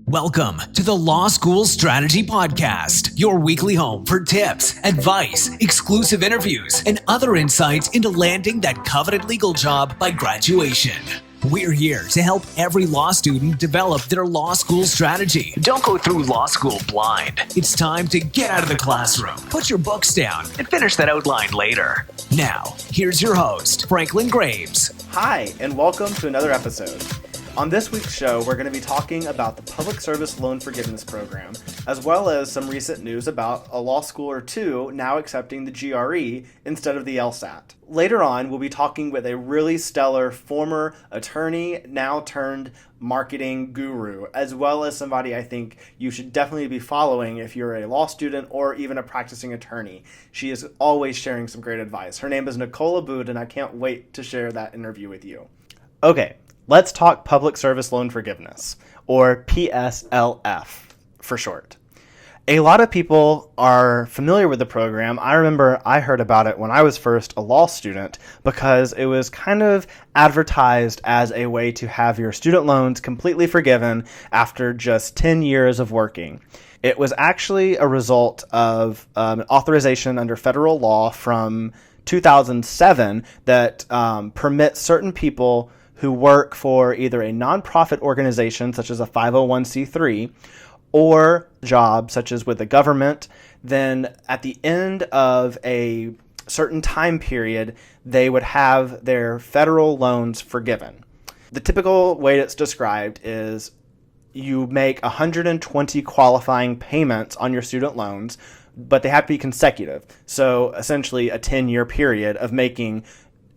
Welcome to the Law School Strategy Podcast, your weekly home for tips, advice, exclusive interviews, and other insights into landing that coveted legal job by graduation. We're here to help every law student develop their law school strategy. Don't go through law school blind. It's time to get out of the classroom, put your books down, and finish that outline later. Now, here's your host, Franklin Graves. Hi, and welcome to another episode. On this week's show, we're going to be talking about the Public Service Loan Forgiveness Program, as well as some recent news about a law school or two now accepting the GRE instead of the LSAT. Later on, we'll be talking with a really stellar former attorney, now turned marketing guru, as well as somebody I think you should definitely be following if you're a law student or even a practicing attorney. She is always sharing some great advice. Her name is Nicole Abboud, and I can't wait to share that interview with you. Okay. Let's talk Public Service Loan Forgiveness, or PSLF for short. A lot of people are familiar with the program. I remember I heard about it when I was first a law student because it was kind of advertised as a way to have your student loans completely forgiven after just 10 years of working. It was actually a result of authorization under federal law from 2007 that permits certain people who work for either a nonprofit organization such as a 501c3 or jobs such as with the government, then at the end of a certain time period, they would have their federal loans forgiven. The typical way it's described is you make 120 qualifying payments on your student loans, but they have to be consecutive. So essentially a 10-year period of making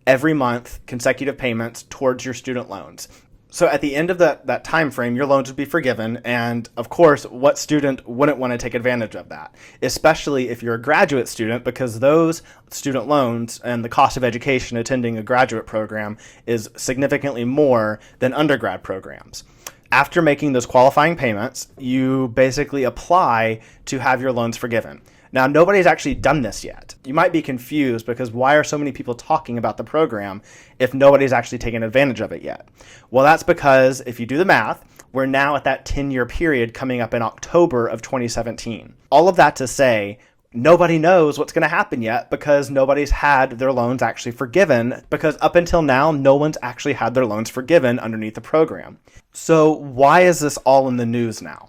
every month consecutive payments towards your student loans. So at the end of that time frame, your loans would be forgiven. And of course, what student wouldn't want to take advantage of that? Especially if you're a graduate student, because those student loans and the cost of education attending a graduate program is significantly more than undergrad programs. After making those qualifying payments, you basically apply to have your loans forgiven. Now, nobody's actually done this yet. You might be confused because why are so many people talking about the program if nobody's actually taken advantage of it yet? Well, that's because if you do the math, we're now at that 10-year period coming up in October of 2017. All of that to say, nobody knows what's going to happen yet because nobody's had their loans actually forgiven, because up until now, no one's actually had their loans forgiven underneath the program. So why is this all in the news now?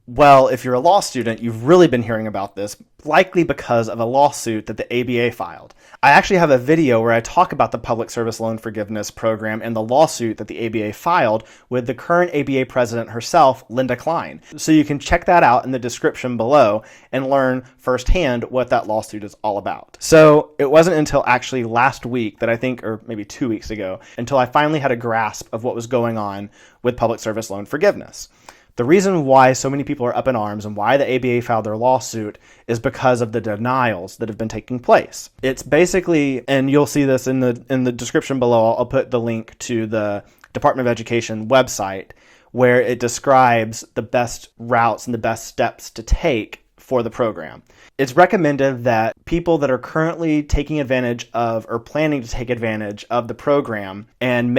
Well, if you're a law student, you've really been hearing about this, likely because of a lawsuit that the ABA filed. I actually have a video where I talk about the Public Service Loan Forgiveness Program and the lawsuit that the ABA filed with the current ABA president herself, Linda Klein. So you can check that out in the description below and learn firsthand what that lawsuit is all about. So it wasn't until actually last week that I think, or maybe 2 weeks ago, until I finally had a grasp of what was going on with Public Service Loan Forgiveness. The reason why so many people are up in arms and why the ABA filed their lawsuit is because of the denials that have been taking place. It's basically, and you'll see this in the description below, I'll put the link to the Department of Education website where it describes the best routes and the best steps to take for the program. It's recommended that people that are currently taking advantage of or planning to take advantage of the program and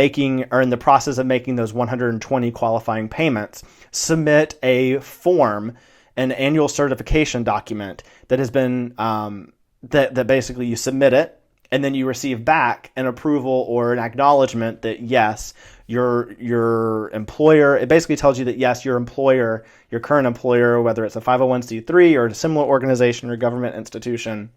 are in the process of making those 120 qualifying payments submit a form, an annual certification document that has been that basically you submit it and then you receive back an approval or an acknowledgement that yes, your employer, it basically tells you that yes, your employer, your current employer, whether it's a 501c3 or a similar organization or government institution,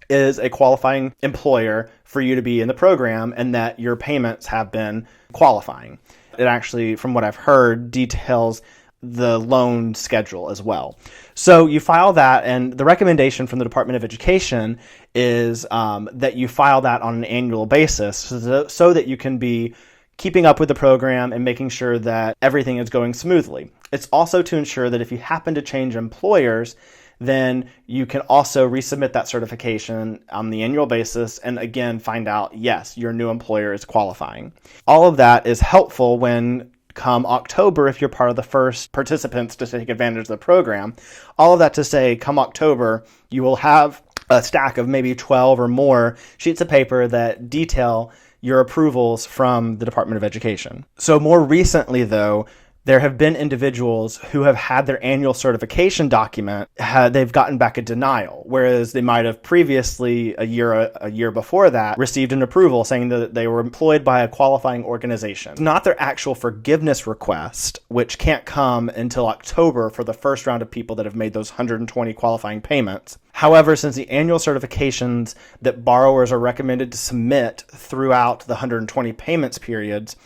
is a qualifying employer for you to be in the program and that your payments have been qualifying. It actually, from what I've heard, details the loan schedule as well. So you file that, and the recommendation from the Department of Education is that you file that on an annual basis so that you can be keeping up with the program and making sure that everything is going smoothly. It's also to ensure that if you happen to change employers, then you can also resubmit that certification on the annual basis and again find out, yes, your new employer is qualifying. All of that is helpful when come October, if you're part of the first participants to take advantage of the program. All of that to say, come October, you will have a stack of maybe 12 or more sheets of paper that detail your approvals from the Department of Education. So more recently, though, there have been individuals who have had their annual certification document, they've gotten back a denial, whereas they might have previously, a year before that, received an approval saying that they were employed by a qualifying organization. Not their actual forgiveness request, which can't come until October for the first round of people that have made those 120 qualifying payments. However, since the annual certifications that borrowers are recommended to submit throughout the 120 payments periods,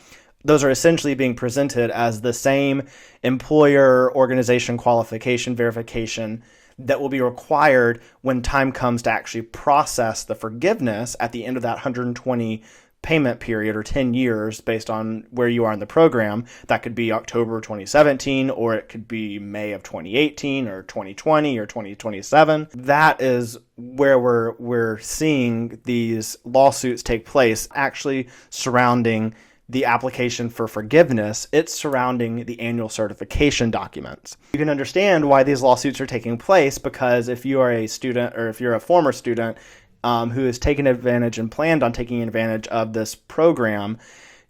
those are essentially being presented as the same employer organization qualification verification that will be required when time comes to actually process the forgiveness at the end of that 120 payment period, or 10 years based on where you are in the program. That could be October 2017, or it could be May of 2018, or 2020, or 2027. That is where we're seeing these lawsuits take place, actually surrounding the application for forgiveness. It's surrounding the annual certification documents. You can understand why these lawsuits are taking place, because if you are a student, or if you're a former student who has taken advantage and planned on taking advantage of this program,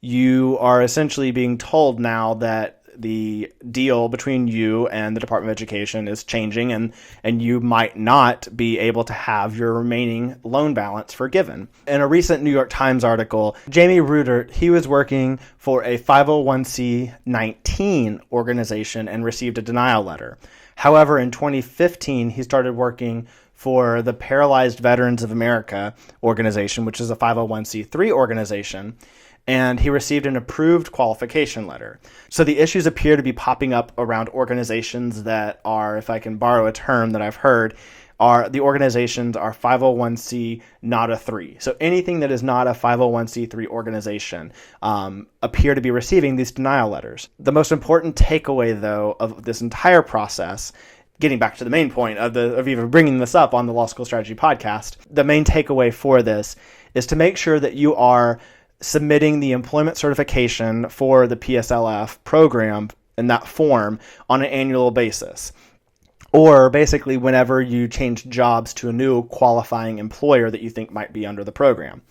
you are essentially being told now that the deal between you and the Department of Education is changing, and you might not be able to have your remaining loan balance forgiven. In a recent New York Times article, Jamie Rudert, he was working for a 501c19 organization and received a denial letter. However, in 2015, he started working for the Paralyzed Veterans of America organization, which is a 501c3 organization, and he received an approved qualification letter. So the issues appear to be popping up around organizations that are, if I can borrow a term that I've heard, the organizations are 501c not a 3. So anything that is not a 501c3 organization appear to be receiving these denial letters. The most important takeaway, though, of this entire process, getting back to the main point of even bringing this up on the Law School Strategy podcast, the main takeaway for this is to make sure that you are submitting the employment certification for the PSLF program in that form on an annual basis, or basically whenever you change jobs to a new qualifying employer that you think might be under the program.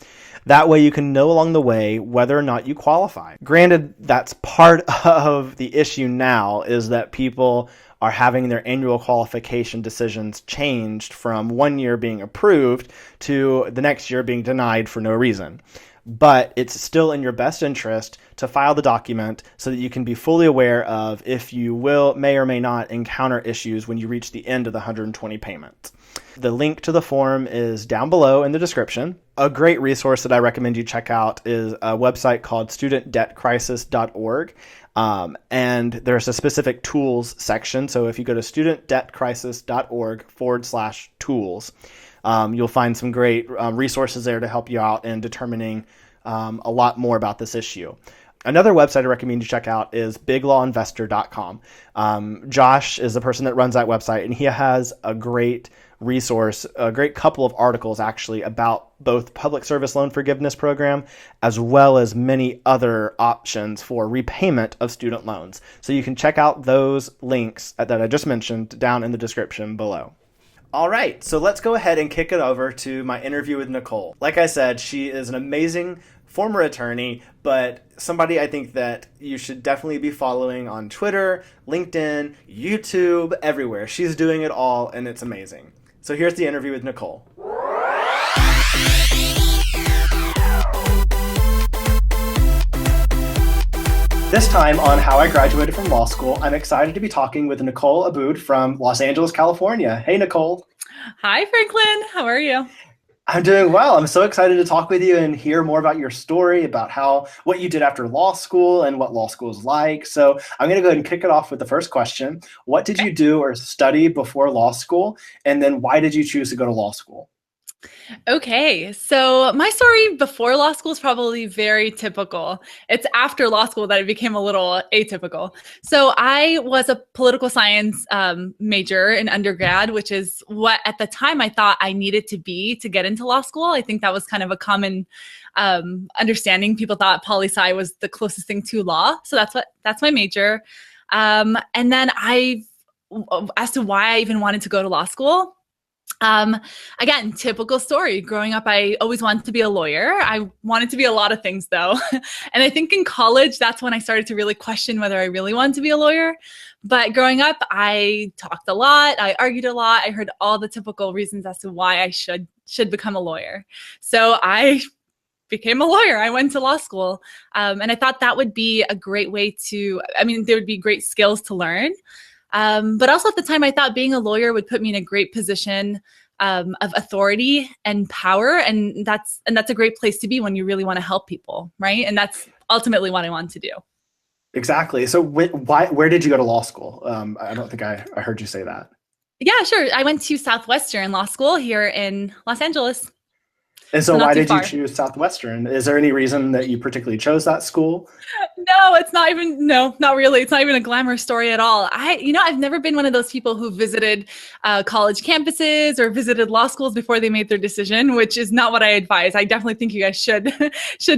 That way you can know along the way whether or not you qualify. Granted, that's part of the issue now, is that people are having their annual qualification decisions changed from one year being approved to the next year being denied for no reason. But it's still in your best interest to file the document so that you can be fully aware of if you may or may not encounter issues when you reach the end of the 120 payments. The link to the form is down below in the description. A great resource that I recommend you check out is a website called studentdebtcrisis.org. And there's a specific tools section. So if you go to studentdebtcrisis.org/tools, you'll find some great resources there to help you out in determining a lot more about this issue. Another website I recommend you check out is biglawinvestor.com. Josh is the person that runs that website, and he has a great resource, a great couple of articles actually about both public service loan forgiveness program as well as many other options for repayment of student loans. So you can check out those links that I just mentioned down in the description below. All right, so let's go ahead and kick it over to my interview with Nicole. Like I said, she is an amazing former attorney, but somebody I think that you should definitely be following on Twitter, LinkedIn, YouTube, everywhere. She's doing it all, and it's amazing. So here's the interview with Nicole. This time on How I Graduated from Law School, I'm excited to be talking with Nicole Abboud from Los Angeles, California. Hey, Nicole. Hi, Franklin. How are you? I'm doing well. I'm so excited to talk with you and hear more about your story, about what you did after law school and what law school is like. So I'm going to go ahead and kick it off with the first question. What did you do or study before law school? And then why did you choose to go to law school? Okay, so my story before law school is probably very typical. It's after law school that it became a little atypical. So I was a political science major in undergrad, which is what at the time I thought I needed to be to get into law school. I think that was kind of a common understanding. People thought poli-sci was the closest thing to law. So that's my major. And then as to why I even wanted to go to law school, Again, typical story. Growing up, I always wanted to be a lawyer. I wanted to be a lot of things, though. And I think in college, that's when I started to really question whether I really wanted to be a lawyer. But growing up, I talked a lot. I argued a lot. I heard all the typical reasons as to why I should become a lawyer. So I became a lawyer. I went to law school. And I thought that would be a great way there would be great skills to learn. But also at the time, I thought being a lawyer would put me in a great position of authority and power. And that's a great place to be when you really want to help people, right? And that's ultimately what I want to do. Exactly. So where did you go to law school? I don't think I heard you say that. Yeah, sure. I went to Southwestern Law School here in Los Angeles. And so why did you choose Southwestern? Is there any reason that you particularly chose that school? No, not really. It's not even a glamour story at all. I've never been one of those people who visited college campuses or visited law schools before they made their decision, which is not what I advise. I definitely think you guys should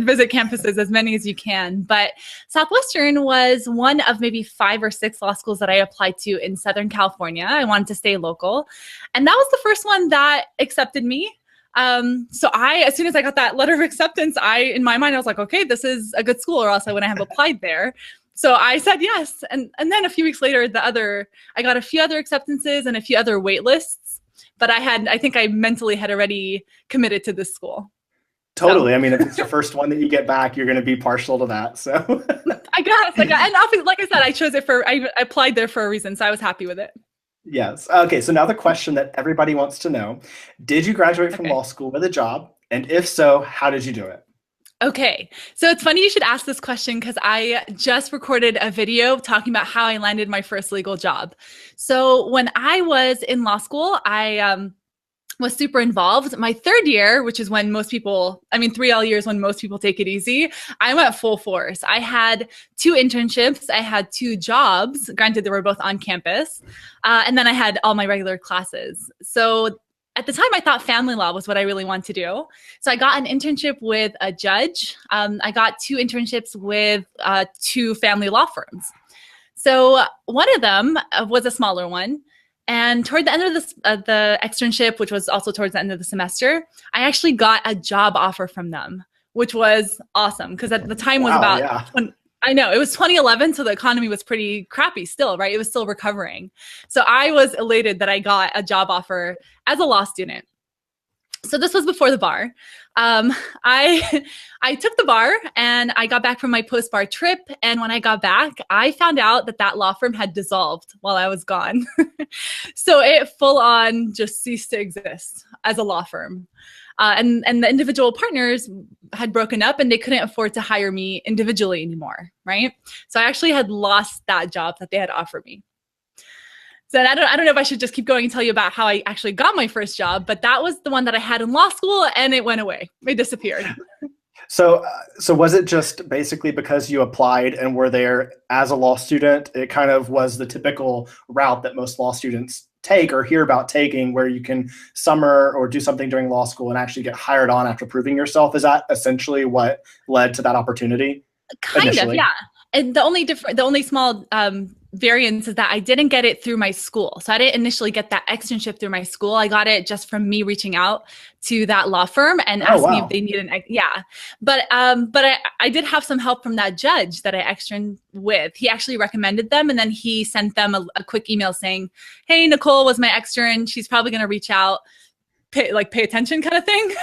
visit campuses, as many as you can. But Southwestern was one of maybe 5 or 6 law schools that I applied to in Southern California. I wanted to stay local. And that was the first one that accepted me. So as soon as I got that letter of acceptance, in my mind, I was like, okay, this is a good school, or else I wouldn't have applied there. So I said yes. And then a few weeks later, I got a few other acceptances and a few other wait lists, but I think I mentally had already committed to this school. Totally. So. I mean, if it's the first one that you get back, you're going to be partial to that. So I guess, and obviously, like I said, I applied there for a reason. So I was happy with it. Yes. Okay. So now the question that everybody wants to know, did you graduate from law school with a job? And if so, how did you do it? Okay. So it's funny you should ask this question because I just recorded a video talking about how I landed my first legal job. So when I was in law school, I was super involved. My 3rd year, which is when 3L years when most people take it easy, I went full force. I had 2 internships. I had 2 jobs. Granted, they were both on campus. And then I had all my regular classes. So at the time, I thought family law was what I really wanted to do. So I got an internship with a judge. I got 2 internships with 2 family law firms. So one of them was a smaller one. And toward the end of the externship, which was also towards the end of the semester, I actually got a job offer from them, which was awesome because at the time was I know it was 2011, so the economy was pretty crappy still, right? It was still recovering. So I was elated that I got a job offer as a law student. So this was before the bar. I took the bar and I got back from my post-bar trip. And when I got back, I found out that law firm had dissolved while I was gone. So it full on just ceased to exist as a law firm. And the individual partners had broken up and they couldn't afford to hire me individually anymore, right? So I actually had lost that job that they had offered me. So I don't know if I should just keep going and tell you about how I actually got my first job, but that was the one that I had in law school and it went away. It disappeared. So was it just basically because you applied and were there as a law student? It kind of was the typical route that most law students take or hear about taking, where you can summer or do something during law school and actually get hired on after proving yourself. Is that essentially what led to that opportunity? Kind of, yeah. And the only small variance is that I didn't get it through my school. So I didn't initially get that externship through my school. I got it just from me reaching out to that law firm and asking if they need But I did have some help from that judge that I externed with. He actually recommended them, and then he sent them a quick email saying, "Hey, Nicole was my extern. She's probably going to reach out. Pay attention," kind of thing.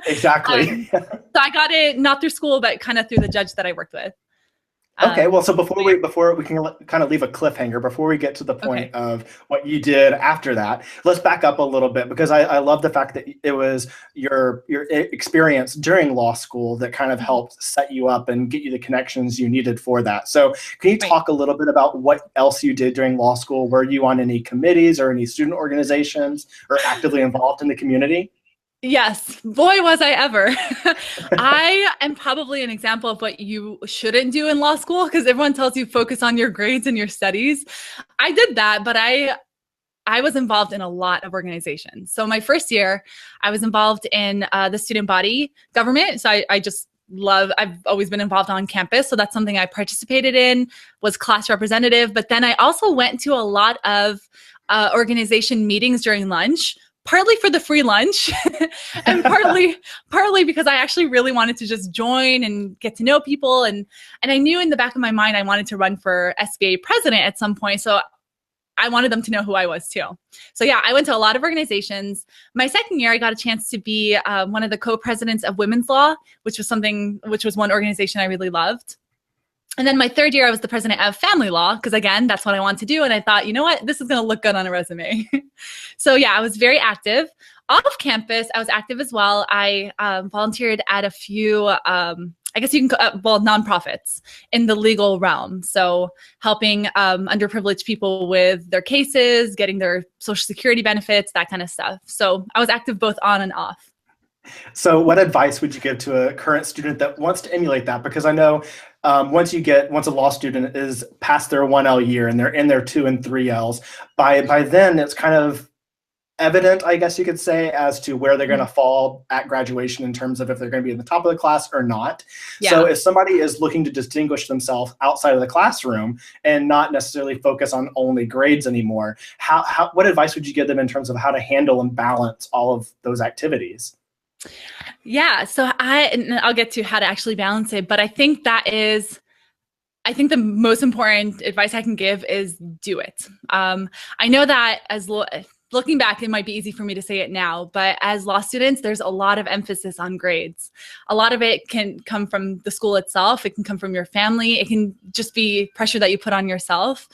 Exactly. So I got it not through school, but kind of through the judge that I worked with. Okay, well, so before we can kind of leave a cliffhanger, before we get to the point of what you did after that, let's back up a little bit, because I love the fact that it was your experience during law school that kind of helped set you up and get you the connections you needed for that. So can you talk a little bit about what else you did during law school? Were you on any committees or any student organizations or actively involved in the community? Yes, boy, was I ever. I am probably an example of what you shouldn't do in law school, because everyone tells you focus on your grades and your studies. I did that, but I was involved in a lot of organizations. So my first year, I was involved in the student body government. So I've always been involved on campus. So that's something I participated in, was class representative. But then I also went to a lot of organization meetings during lunch, partly for the free lunch and partly because I actually really wanted to just join and get to know people. And I knew in the back of my mind, I wanted to run for SBA president at some point. So I wanted them to know who I was too. So yeah, I went to a lot of organizations. My second year, I got a chance to be one of the co-presidents of Women's Law, which was one organization I really loved. And then my third year, I was the president of Family Law, because again, that's what I wanted to do. And I thought, you know what, this is going to look good on a resume. So yeah, I was very active. Off campus, I was active as well. I volunteered at a few, I guess you can nonprofits in the legal realm. So helping underprivileged people with their cases, getting their Social Security benefits, that kind of stuff. So I was active both on and off. So what advice would you give to a current student that wants to emulate that? Because I know once a law student is past their 1L year and they're in their 2 and 3Ls, by then it's kind of evident, I guess you could say, as to where they're going to fall at graduation in terms of if they're going to be in the top of the class or not. Yeah. So if somebody is looking to distinguish themselves outside of the classroom and not necessarily focus on only grades anymore, what advice would you give them in terms of how to handle and balance all of those activities? Yeah, so I'll get to how to actually balance it, but I think the most important advice I can give is do it. I know that looking back, it might be easy for me to say it now, but as law students, there's a lot of emphasis on grades. A lot of it can come from the school itself. It can come from your family. It can just be pressure that you put on yourself.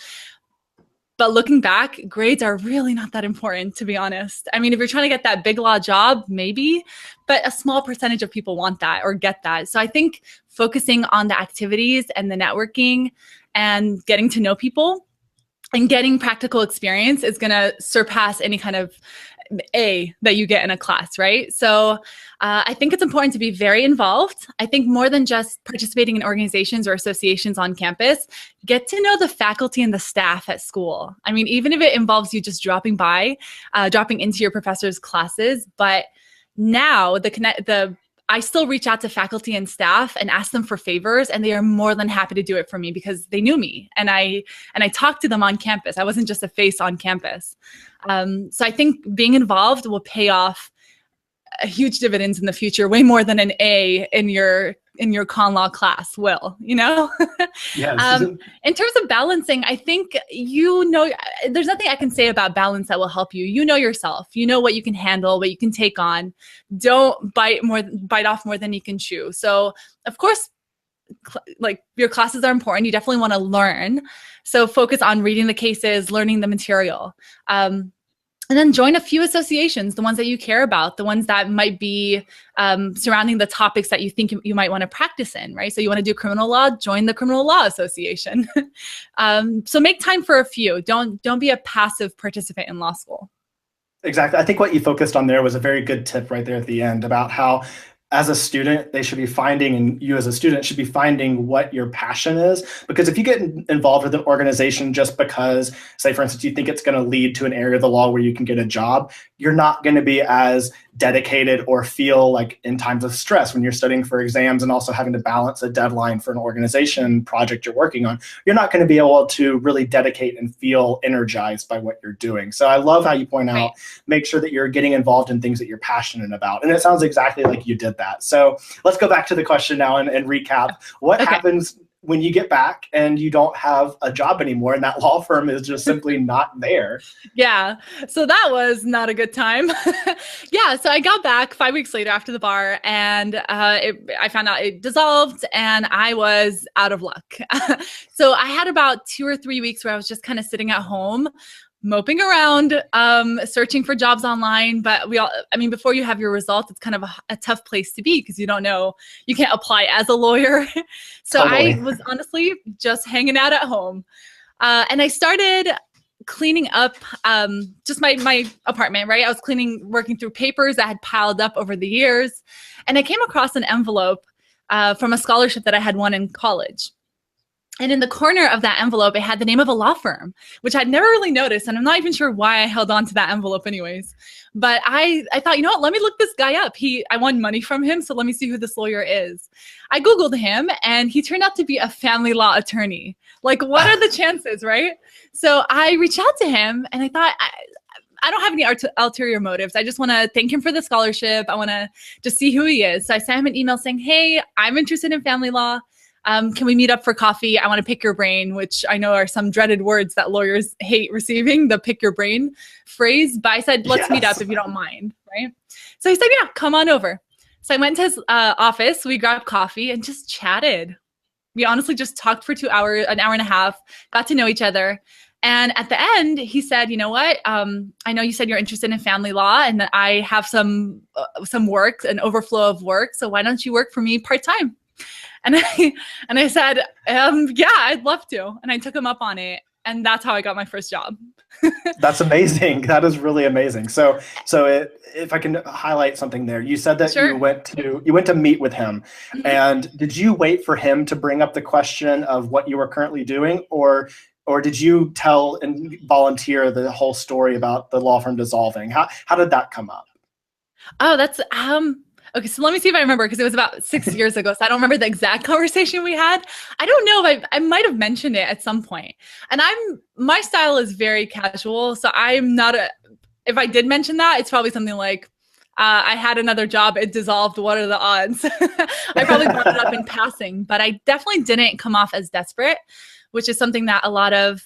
But looking back, grades are really not that important, to be honest. I mean, if you're trying to get that big law job, maybe, but a small percentage of people want that or get that. So I think focusing on the activities and the networking and getting to know people and getting practical experience is going to surpass any kind of A that you get in a class, right? So I think it's important to be very involved. I think more than just participating in organizations or associations on campus, get to know the faculty and the staff at school. I mean, even if it involves you just dropping into your professor's classes, but now I still reach out to faculty and staff and ask them for favors, and they are more than happy to do it for me because they knew me and I talked to them on campus. I wasn't just a face on campus. So I think being involved will pay off huge dividends in the future, way more than an A in your con law class will, you know? Yes. In terms of balancing, I think, there's nothing I can say about balance that will help you. You know yourself. You know what you can handle, what you can take on. Don't bite off more than you can chew. So, of course, like your classes are important. You definitely want to learn. So focus on reading the cases, learning the material. And then join a few associations, the ones that you care about, the ones that might be surrounding the topics that you think you might want to practice in, right? So you want to do criminal law, join the Criminal Law Association. So make time for a few. Don't be a passive participant in law school. Exactly. I think what you focused on there was a very good tip right there at the end about how as a student, they should be finding, and you as a student should be finding what your passion is. Because if you get involved with an organization just because, say, for instance, you think it's going to lead to an area of the law where you can get a job, you're not going to be as dedicated or feel like in times of stress when you're studying for exams and also having to balance a deadline for an organization project you're working on. You're not going to be able to really dedicate and feel energized by what you're doing. So I love how you point out, make sure that you're getting involved in things that you're passionate about. And it sounds exactly like you did that. So let's go back to the question now and recap. What happens when you get back and you don't have a job anymore and that law firm is just simply not there? Yeah, so that was not a good time. Yeah, so I got back 5 weeks later after the bar, and I found out it dissolved and I was out of luck. So I had about 2 or 3 weeks where I was just kind of sitting at home, moping around, searching for jobs online. But before you have your results, it's kind of a tough place to be because you don't know, you can't apply as a lawyer. So totally. I was honestly just hanging out at home. And I started cleaning up just my apartment, right? I was working through papers that had piled up over the years. And I came across an envelope from a scholarship that I had won in college. And in the corner of that envelope, it had the name of a law firm, which I'd never really noticed. And I'm not even sure why I held on to that envelope anyways. But I thought, you know what, let me look this guy up. I won money from him, so let me see who this lawyer is. I Googled him, and he turned out to be a family law attorney. Like, what are the chances, right? So I reached out to him, and I thought, I don't have any ulterior motives. I just want to thank him for the scholarship. I want to just see who he is. So I sent him an email saying, hey, I'm interested in family law. Can we meet up for coffee? I want to pick your brain, which I know are some dreaded words that lawyers hate receiving, the pick your brain phrase. But I said, let's meet up if you don't mind, right? So he said, yeah, come on over. So I went to his office. We grabbed coffee and just chatted. We honestly just talked for 2 hours, an hour and a half, got to know each other. And at the end, he said, you know what? I know you said you're interested in family law, and I have some work, an overflow of work. So why don't you work for me part-time? And I said, yeah, I'd love to. And I took him up on it. And that's how I got my first job. That's amazing. That is really amazing. So if I can highlight something there, you said that Sure. you went to meet with him, and did you wait for him to bring up the question of what you were currently doing, or did you tell and volunteer the whole story about the law firm dissolving? How did that come up? Oh, that's okay. So let me see if I remember, because it was about 6 years ago. So I don't remember the exact conversation we had. I don't know if I might have mentioned it at some point. And my style is very casual. So I'm not if I did mention that, it's probably something like, I had another job, it dissolved, what are the odds? I probably brought it up in passing, but I definitely didn't come off as desperate, which is something that a lot of,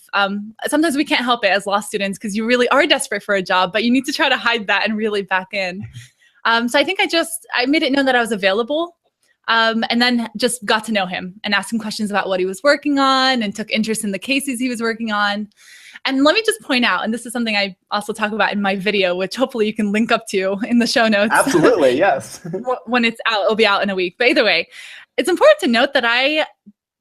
sometimes we can't help it as law students, because you really are desperate for a job, but you need to try to hide that and really back in. So I think I made it known that I was available, and then just got to know him and asked him questions about what he was working on and took interest in the cases he was working on. And let me just point out, and this is something I also talk about in my video, which hopefully you can link up to in the show notes. Absolutely, yes. When it's out, it'll be out in a week. But either way, it's important to note that I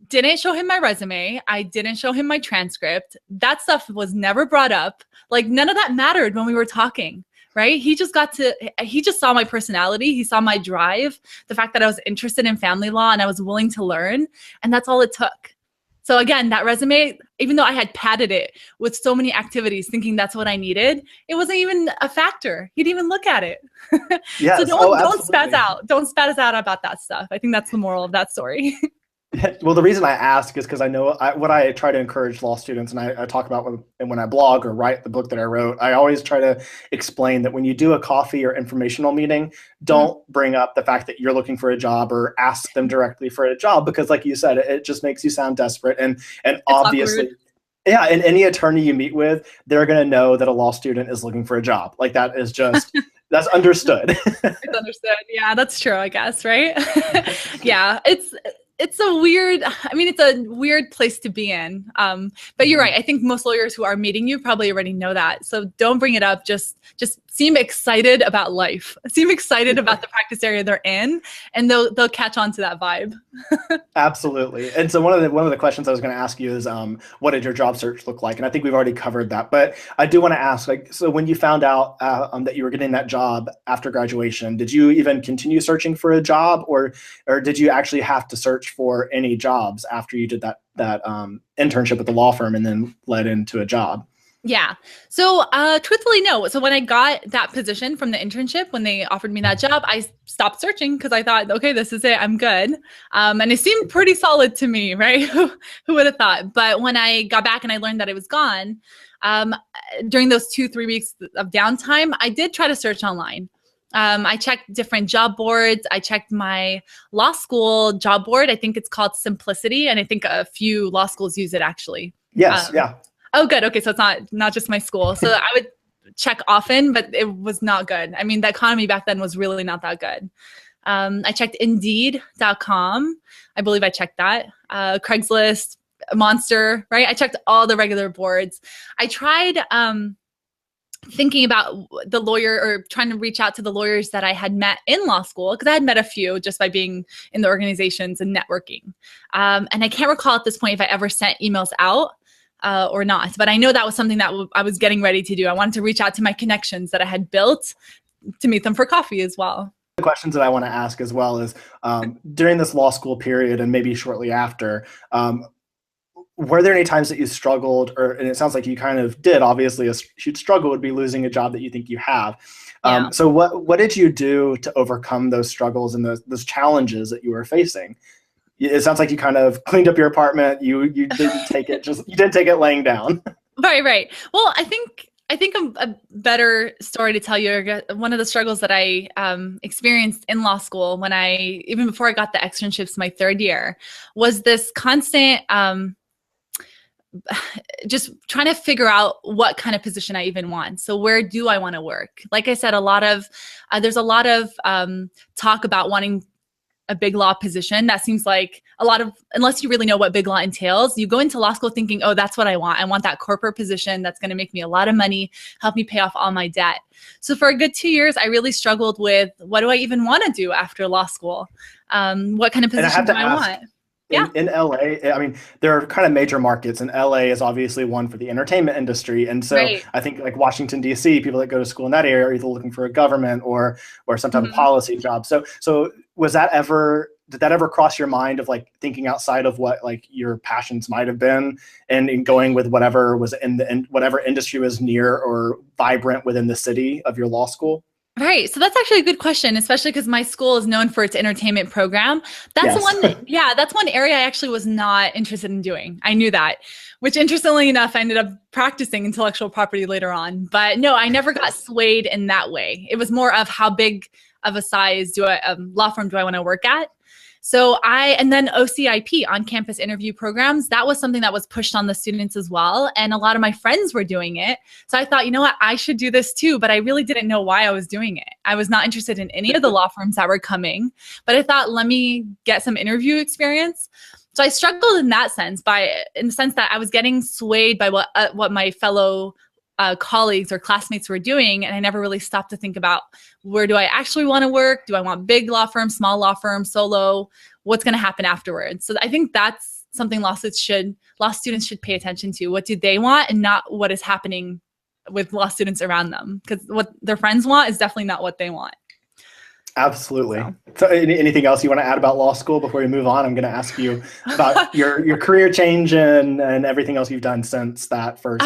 didn't show him my resume. I didn't show him my transcript. That stuff was never brought up. Like, none of that mattered when we were talking. Right? He just saw my personality. He saw my drive, the fact that I was interested in family law and I was willing to learn. And that's all it took. So again, that resume, even though I had padded it with so many activities thinking that's what I needed, it wasn't even a factor. He didn't even look at it. Yes. So don't spaz out. Don't spaz out about that stuff. I think that's the moral of that story. Well, the reason I ask is because I know what I try to encourage law students, and I talk about when I blog or write the book that I wrote, I always try to explain that when you do a coffee or informational meeting, don't bring up the fact that you're looking for a job or ask them directly for a job, because like you said, it just makes you sound desperate. And obviously, awkward. Yeah, and any attorney you meet with, they're going to know that a law student is looking for a job. Like, that is just, that's understood. It's understood. Yeah, that's true, I guess, right? Yeah, it's a weird place to be in. But you're right. I think most lawyers who are meeting you probably already know that. So don't bring it up. Just seem excited about life. Seem excited about the practice area they're in, and they'll catch on to that vibe. Absolutely. And so one of the questions I was going to ask you is, what did your job search look like? And I think we've already covered that, but I do want to ask, like, so when you found out that you were getting that job after graduation, did you even continue searching for a job, or did you actually have to search for any jobs after you did that internship at the law firm and then led into a job? Yeah. So truthfully, no. So when I got that position from the internship, when they offered me that job, I stopped searching because I thought, okay, this is it. I'm good. And it seemed pretty solid to me, right? Who would have thought? But when I got back and I learned that it was gone, during those 2-3 weeks of downtime, I did try to search online. I checked different job boards. I checked my law school job board. I think it's called Simplicity. And I think a few law schools use it, actually. Yes. Yeah. Oh, good. Okay. So it's not just my school. So I would check often, but it was not good. I mean, the economy back then was really not that good. I checked Indeed.com. I believe I checked that. Craigslist, Monster, right? I checked all the regular boards. I tried thinking about the lawyer, or trying to reach out to the lawyers that I had met in law school, because I had met a few just by being in the organizations and networking. And I can't recall at this point if I ever sent emails out or not, but I know that was something that I was getting ready to do. I wanted to reach out to my connections that I had built to meet them for coffee as well. The questions that I want to ask as well is, during this law school period and maybe shortly after, were there any times that you struggled, and it sounds like you kind of did, obviously, a huge struggle would be losing a job that you think you have. Yeah. So what did you do to overcome those struggles and those challenges that you were facing? It sounds like you kind of cleaned up your apartment. You didn't take it laying down. Right. Well, I think I think a better story to tell you, one of the struggles that I experienced in law school even before I got the externships my third year, was this constant just trying to figure out what kind of position I even want. So where do I want to work? Like I said, there's a lot of talk about wanting a big law position. That seems like unless you really know what big law entails, you go into law school thinking, oh, that's what I want. I want that corporate position that's going to make me a lot of money, help me pay off all my debt. So for a good 2 years, I really struggled with, what do I even want to do after law school? What kind of position do I want? In LA, I mean, there are kind of major markets, and LA is obviously one for the entertainment industry. And so Right. I think like Washington, D.C., people that go to school in that area are either looking for a government or some type of policy job. So did that ever cross your mind of like thinking outside of what like your passions might have been, and in going with whatever was in whatever industry was near or vibrant within the city of your law school? Right. So that's actually a good question, especially because my school is known for its entertainment program. That's that's one area I actually was not interested in doing. I knew that, which interestingly enough, I ended up practicing intellectual property later on. But no, I never got swayed in that way. It was more of how big of a size law firm do I want to work at? So and then OCIP, on-campus interview programs, that was something that was pushed on the students as well. And a lot of my friends were doing it. So I thought, you know what, I should do this too. But I really didn't know why I was doing it. I was not interested in any of the law firms that were coming. But I thought, let me get some interview experience. So I struggled in that sense, in the sense that I was getting swayed by what my fellow colleagues or classmates were doing. And I never really stopped to think about, where do I actually want to work? Do I want big law firms, small law firms, solo? What's going to happen afterwards? So I think that's something law students should pay attention to. What do they want, and not what is happening with law students around them? Because what their friends want is definitely not what they want. Absolutely. So anything else you want to add about law school before we move on? I'm going to ask you about your career change and everything else you've done since that first.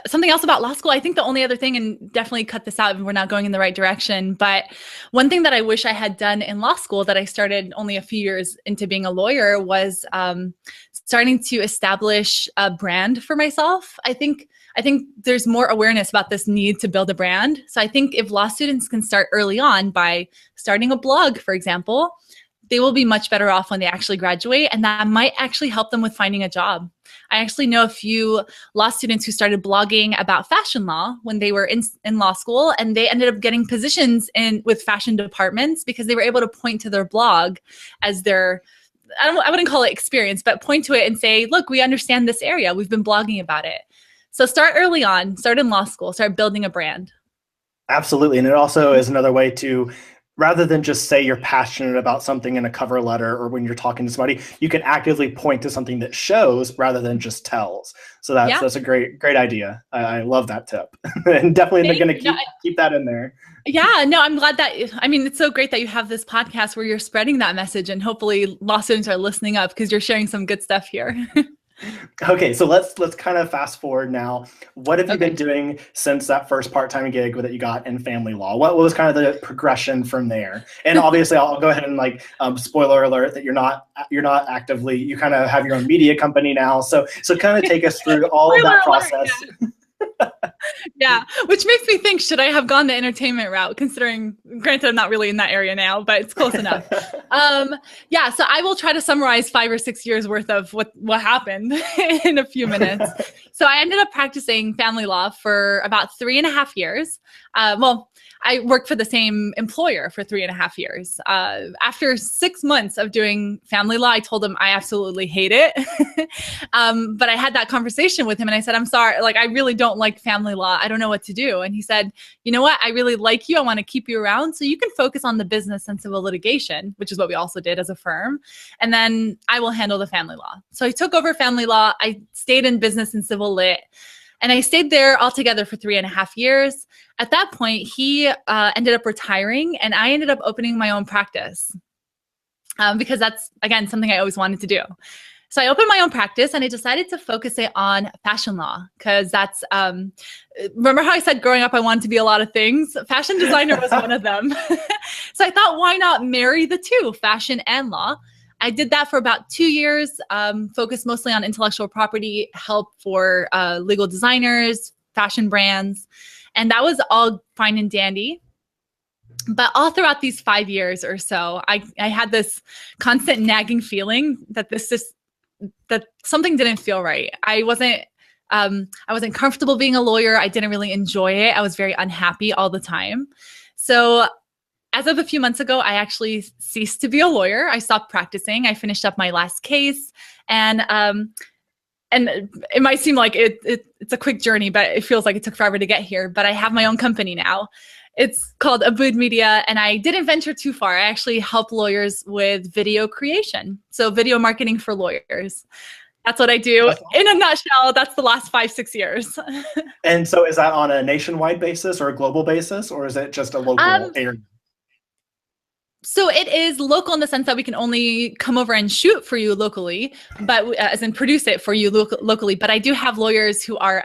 Something else about law school, I think the only other thing, and definitely cut this out if we're not going in the right direction, but one thing that I wish I had done in law school that I started only a few years into being a lawyer was starting to establish a brand for myself. I think there's more awareness about this need to build a brand. So I think if law students can start early on by starting a blog, for example, they will be much better off when they actually graduate, and that might actually help them with finding a job. I actually know a few law students who started blogging about fashion law when they were in law school, and they ended up getting positions with fashion departments because they were able to point to their blog as their, I wouldn't call it experience, but point to it and say, look, we understand this area. We've been blogging about it. So start early on, start in law school, start building a brand. Absolutely. And it also is another way to, rather than just say you're passionate about something in a cover letter or when you're talking to somebody, you can actively point to something that shows rather than just tells. So that's a great idea. I love that tip. And definitely going to keep that in there. Yeah, no, I'm glad it's so great that you have this podcast where you're spreading that message, and hopefully law students are listening up because you're sharing some good stuff here. Okay, so let's kind of fast forward now. What have you been doing since that first part-time gig that you got in family law? What was kind of the progression from there? And obviously, I'll go ahead and spoiler alert that you're not actively. You kind of have your own media company now. So kind of take us through all of that process. Yeah, which makes me think, should I have gone the entertainment route, considering, granted, I'm not really in that area now, but it's close enough. So I will try to summarize 5 or 6 years worth of what happened in a few minutes. So I ended up practicing family law for about 3.5 years. I worked for the same employer for 3.5 years. After 6 months of doing family law, I told him I absolutely hate it. But I had that conversation with him and I said, I'm sorry, I really don't like family law. I don't know what to do. And he said, you know what? I really like you. I want to keep you around so you can focus on the business and civil litigation, which is what we also did as a firm. And then I will handle the family law. So I took over family law. I stayed in business and civil lit. And I stayed there altogether for 3.5 years. At that point, he ended up retiring and I ended up opening my own practice because that's, again, something I always wanted to do. So I opened my own practice and I decided to focus it on fashion law because that's, remember how I said growing up I wanted to be a lot of things? Fashion designer was one of them. So I thought, why not marry the two, fashion and law? I did that for about 2 years, focused mostly on intellectual property, help for legal designers, fashion brands. And that was all fine and dandy. But all throughout these 5 years or so, I had this constant nagging feeling that that something didn't feel right. I wasn't comfortable being a lawyer. I didn't really enjoy it. I was very unhappy all the time. So as of a few months ago, I actually ceased to be a lawyer. I stopped practicing. I finished up my last case, and it might seem like it's a quick journey, but it feels like it took forever to get here. But I have my own company now. It's called Abboud Media, and I didn't venture too far. I actually help lawyers with video creation, so video marketing for lawyers. That's what I do in a nutshell. That's the last 5-6 years. And so is that on a nationwide basis or a global basis, or is it just a local area? So it is local in the sense that we can only come over and shoot for you locally, but as in produce it for you locally. But I do have lawyers who are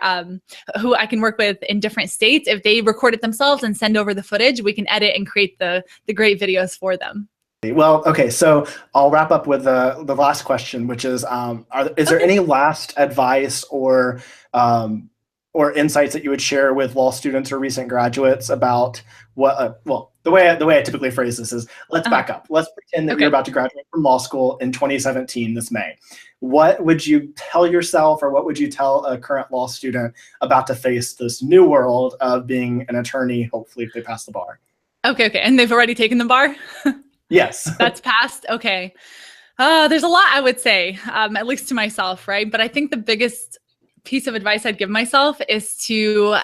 who I can work with in different states. If they record it themselves and send over the footage, we can edit and create the great videos for them. Well, okay, so I'll wrap up with the last question, which is, is there any last advice or insights that you would share with law students or recent graduates about what, the way I typically phrase this is, let's back up. Let's pretend that you're about to graduate from law school in 2017, this May. What would you tell yourself, or what would you tell a current law student about to face this new world of being an attorney, hopefully if they pass the bar? Okay. And they've already taken the bar? Yes. That's passed? Okay. There's a lot I would say, at least to myself, right? But I think the biggest piece of advice I'd give myself is to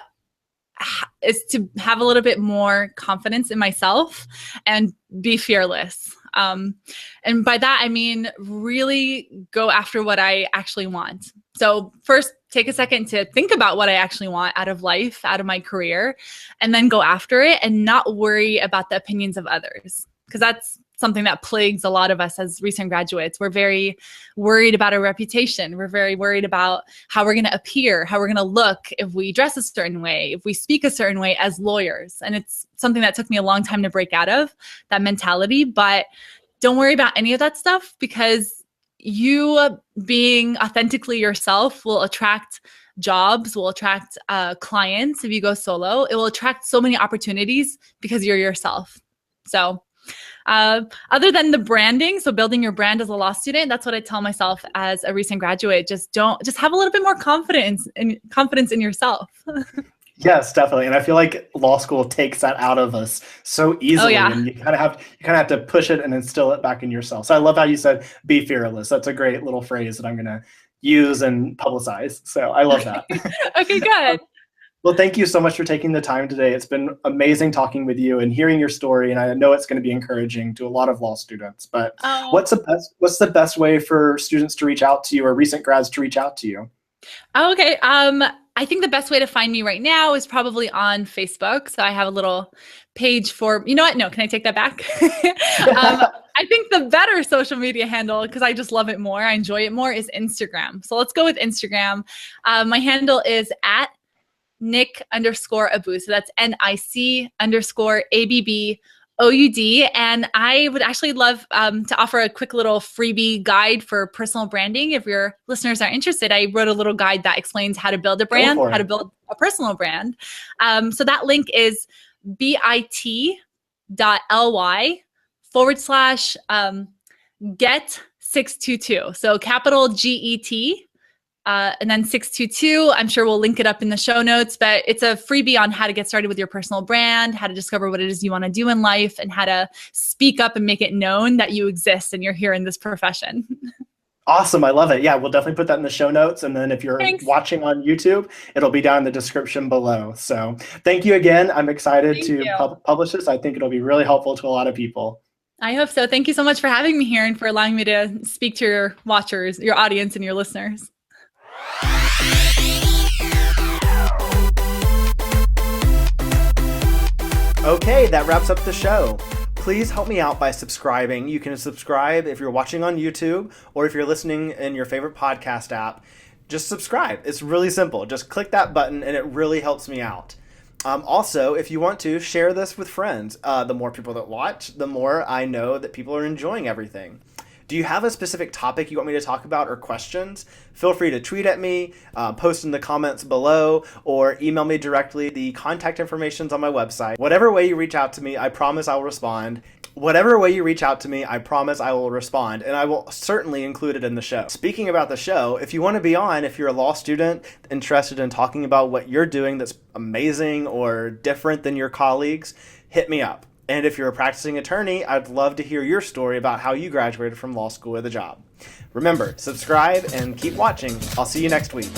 have a little bit more confidence in myself and be fearless. And by that, I mean, really go after what I actually want. So first, take a second to think about what I actually want out of life, out of my career, and then go after it and not worry about the opinions of others. Because that's something that plagues a lot of us as recent graduates. We're very worried about our reputation. We're very worried about how we're going to appear, how we're going to look if we dress a certain way, if we speak a certain way as lawyers. And it's something that took me a long time to break out of, that mentality. But don't worry about any of that stuff, because you being authentically yourself will attract jobs, will attract clients. If you go solo, it will attract so many opportunities because you're yourself. So other than the branding, so building your brand as a law student, that's what I tell myself as a recent graduate. Just have a little bit more confidence in yourself. Yes, definitely. And I feel like law school takes that out of us so easily. Oh, yeah. And you kind of have to push it and instill it back in yourself. So I love how you said, be fearless. That's a great little phrase that I'm going to use and publicize. So I love that. Okay, good. Well, thank you so much for taking the time today. It's been amazing talking with you and hearing your story. And I know it's going to be encouraging to a lot of law students. But what's the best way for students to reach out to you, or recent grads to reach out to you? Okay. I think the best way to find me right now is probably on Facebook. So I have a little page for, you know what? No, can I take that back? I think the better social media handle, because I just love it more, I enjoy it more, is Instagram. So let's go with Instagram. My handle is at Nic_Abboud. So that's NIC_ABBOUD. And I would actually love to offer a quick little freebie guide for personal branding. If your listeners are interested, I wrote a little guide that explains how to build a brand, how to build a personal brand. So that link is bit.ly/get622. So capital GET. And then 622, I'm sure we'll link it up in the show notes, but it's a freebie on how to get started with your personal brand, how to discover what it is you want to do in life, and how to speak up and make it known that you exist and you're here in this profession. Awesome. I love it. Yeah, we'll definitely put that in the show notes. And then if you're watching on YouTube, it'll be down in the description below. So thank you again. I'm excited to publish this. I think it'll be really helpful to a lot of people. I hope so. Thank you so much for having me here and for allowing me to speak to your watchers, your audience, and your listeners. Okay, that wraps up the show. Please help me out by subscribing. You can subscribe if you're watching on YouTube, or if you're listening in your favorite podcast app. Just subscribe. It's really simple. Just click that button and it really helps me out. Also, if you want to, share this with friends. The more people that watch, the more I know that people are enjoying everything. Do you have a specific topic you want me to talk about or questions? Feel free to tweet at me, post in the comments below, or email me directly. The contact information's on my website. Whatever way you reach out to me, I promise I will respond. Whatever way you reach out to me, I promise I will respond, and I will certainly include it in the show. Speaking about the show, if you want to be on, if you're a law student interested in talking about what you're doing that's amazing or different than your colleagues, hit me up. And if you're a practicing attorney, I'd love to hear your story about how you graduated from law school with a job. Remember, subscribe and keep watching. I'll see you next week.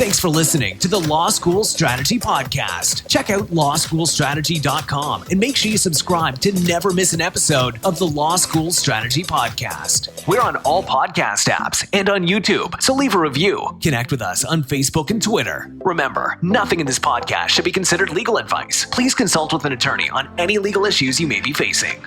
Thanks for listening to the Law School Strategy Podcast. Check out lawschoolstrategy.com and make sure you subscribe to never miss an episode of the Law School Strategy Podcast. We're on all podcast apps and on YouTube, so leave a review. Connect with us on Facebook and Twitter. Remember, nothing in this podcast should be considered legal advice. Please consult with an attorney on any legal issues you may be facing.